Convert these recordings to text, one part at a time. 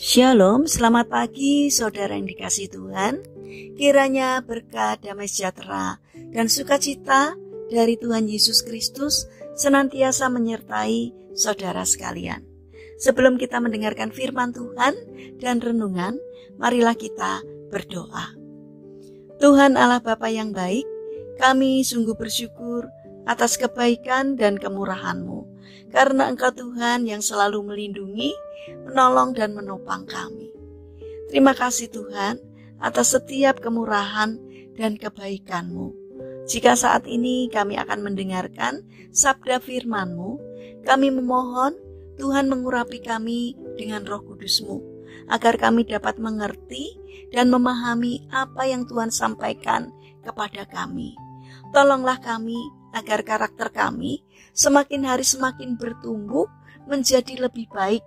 Shalom, selamat pagi saudara yang dikasihi Tuhan. Kiranya berkat, damai sejahtera, dan sukacita dari Tuhan Yesus Kristus senantiasa menyertai saudara sekalian. Sebelum kita mendengarkan firman Tuhan dan renungan, marilah kita berdoa. Tuhan Allah Bapa yang baik, kami sungguh bersyukur atas kebaikan dan kemurahan-Mu, karena Engkau Tuhan yang selalu melindungi, menolong dan menopang kami. Terima kasih Tuhan atas setiap kemurahan dan kebaikan-Mu. Jika saat ini kami akan mendengarkan sabda firman-Mu, kami memohon Tuhan mengurapi kami dengan Roh Kudus-Mu, agar kami dapat mengerti dan memahami apa yang Tuhan sampaikan kepada kami. Tolonglah kami agar karakter kami semakin hari semakin bertumbuh menjadi lebih baik,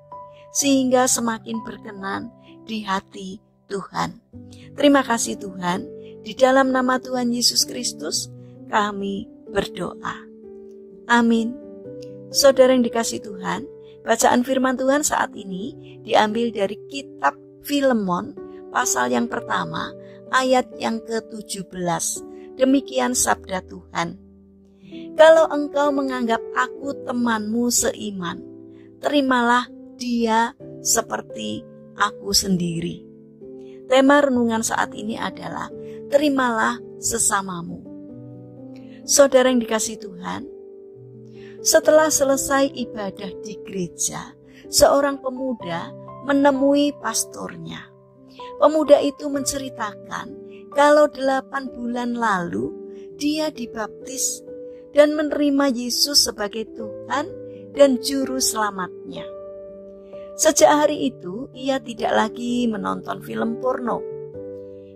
sehingga semakin berkenan di hati Tuhan. Terima kasih Tuhan, di dalam nama Tuhan Yesus Kristus kami berdoa. Amin. Saudara yang dikasihi Tuhan, bacaan firman Tuhan saat ini diambil dari kitab Filemon pasal yang pertama ayat yang ke-17. Demikian sabda Tuhan. Kalau engkau menganggap aku temanmu seiman, terimalah dia seperti aku sendiri. Tema renungan saat ini adalah terimalah sesamamu. Saudara yang dikasihi Tuhan, setelah selesai ibadah di gereja, seorang pemuda menemui pastornya. Pemuda itu menceritakan kalau 8 bulan lalu dia dibaptis dan menerima Yesus sebagai Tuhan dan Juru Selamatnya. Sejak hari itu, ia tidak lagi menonton film porno.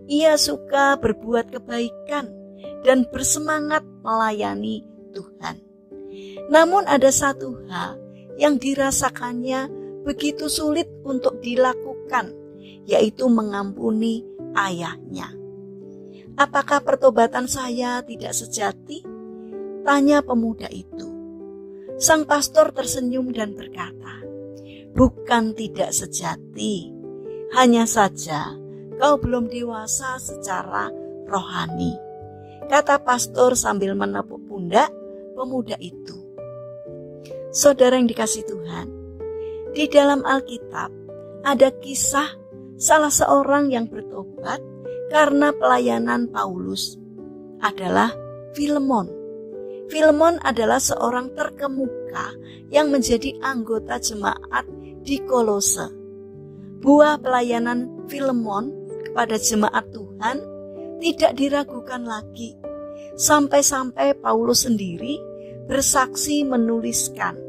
Ia suka berbuat kebaikan dan bersemangat melayani Tuhan. Namun ada satu hal yang dirasakannya begitu sulit untuk dilakukan, yaitu mengampuni ayahnya. Apakah pertobatan saya tidak sejati? Tanya pemuda itu. Sang pastor tersenyum dan berkata, bukan tidak sejati, hanya saja kau belum dewasa secara rohani, kata pastor sambil menepuk pundak pemuda itu. Saudara yang dikasihi Tuhan, di dalam Alkitab ada kisah salah seorang yang bertobat karena pelayanan Paulus, adalah Filemon. Filemon adalah seorang terkemuka yang menjadi anggota jemaat di Kolose. Buah pelayanan Filemon kepada jemaat Tuhan tidak diragukan lagi, sampai-sampai Paulus sendiri bersaksi menuliskan,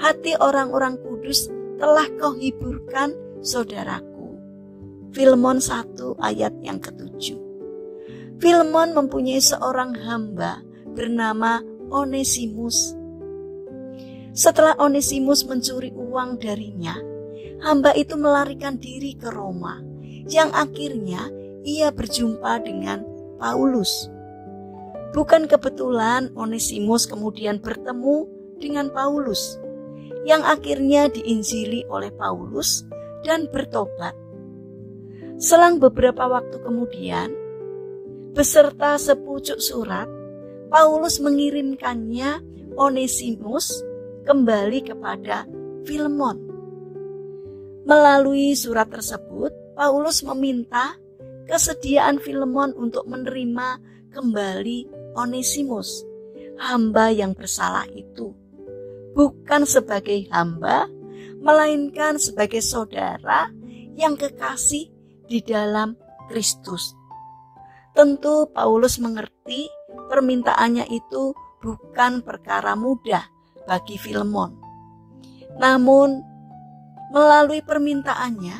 hati orang-orang kudus telah kau hiburkan saudaraku. Filemon 1 ayat yang ke-7. Filemon mempunyai seorang hamba bernama Onesimus. Setelah Onesimus mencuri uang darinya, hamba itu melarikan diri ke Roma, yang akhirnya ia berjumpa dengan Paulus. Bukan kebetulan Onesimus kemudian bertemu dengan Paulus, yang akhirnya diinjili oleh Paulus dan bertobat. Selang beberapa waktu kemudian, beserta sepucuk surat, Paulus mengirimkannya Onesimus kembali kepada Filemon. Melalui surat tersebut, Paulus meminta kesediaan Filemon untuk menerima kembali Onesimus, hamba yang bersalah itu, bukan sebagai hamba, melainkan sebagai saudara yang kekasih di dalam Kristus. Tentu Paulus mengerti permintaannya itu bukan perkara mudah bagi Filemon. Namun, melalui permintaannya,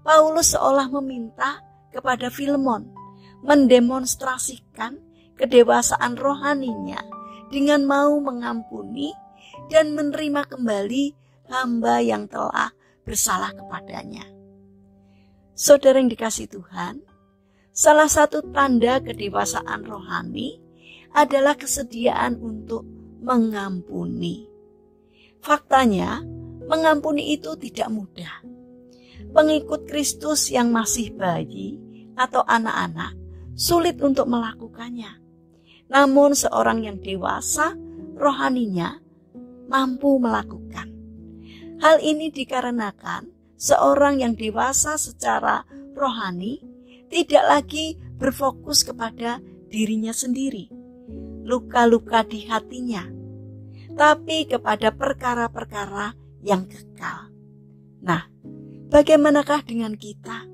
Paulus seolah meminta kepada Filemon mendemonstrasikan kedewasaan rohaninya dengan mau mengampuni dan menerima kembali hamba yang telah bersalah kepadanya. Saudara yang dikasihi Tuhan, salah satu tanda kedewasaan rohani adalah kesediaan untuk mengampuni. Faktanya, mengampuni itu tidak mudah. Pengikut Kristus yang masih bayi atau anak-anak sulit untuk melakukannya. Namun seorang yang dewasa rohaninya mampu melakukan. Hal ini dikarenakan seorang yang dewasa secara rohani tidak lagi berfokus kepada dirinya sendiri, luka-luka di hatinya, tapi kepada perkara-perkara yang kekal. Nah, bagaimanakah dengan kita?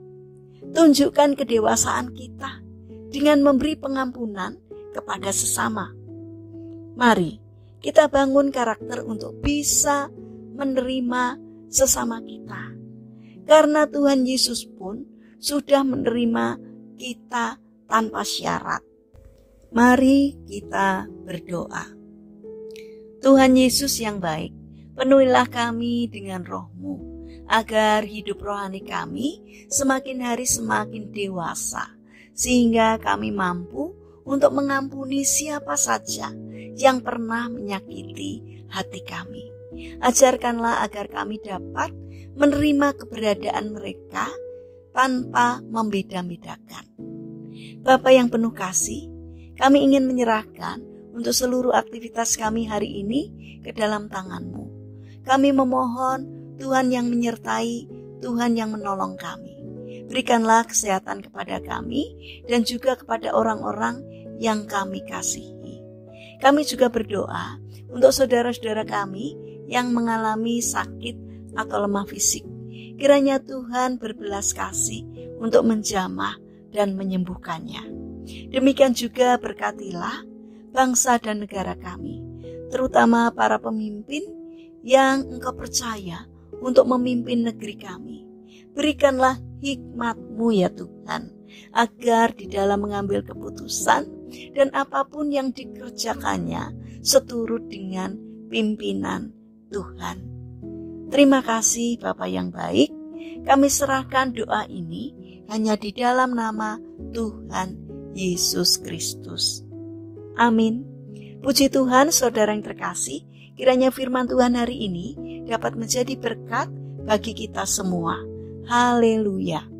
Tunjukkan kedewasaan kita dengan memberi pengampunan kepada sesama. Mari kita bangun karakter untuk bisa menerima sesama kita. Karena Tuhan Yesus pun sudah menerima kita tanpa syarat. Mari kita berdoa. Tuhan Yesus yang baik, penuhilah kami dengan roh-Mu, agar hidup rohani kami semakin hari semakin dewasa, sehingga kami mampu untuk mengampuni siapa saja yang pernah menyakiti hati kami. Ajarkanlah agar kami dapat menerima keberadaan mereka tanpa membeda-bedakan. Bapa yang penuh kasih, kami ingin menyerahkan untuk seluruh aktivitas kami hari ini ke dalam tangan-Mu. Kami memohon Tuhan yang menyertai, Tuhan yang menolong kami. Berikanlah kesehatan kepada kami dan juga kepada orang-orang yang kami kasihi. Kami juga berdoa untuk saudara-saudara kami yang mengalami sakit atau lemah fisik. Kiranya Tuhan berbelas kasih untuk menjamah dan menyembuhkannya. Demikian juga berkatilah bangsa dan negara kami, terutama para pemimpin yang Engkau percaya untuk memimpin negeri kami. Berikanlah hikmat-Mu ya Tuhan, agar di dalam mengambil keputusan dan apapun yang dikerjakannya seturut dengan pimpinan Tuhan. Terima kasih Bapa yang baik, kami serahkan doa ini hanya di dalam nama Tuhan Yesus Kristus. Amin. Puji Tuhan, saudara yang terkasih, kiranya firman Tuhan hari ini dapat menjadi berkat bagi kita semua. Haleluya.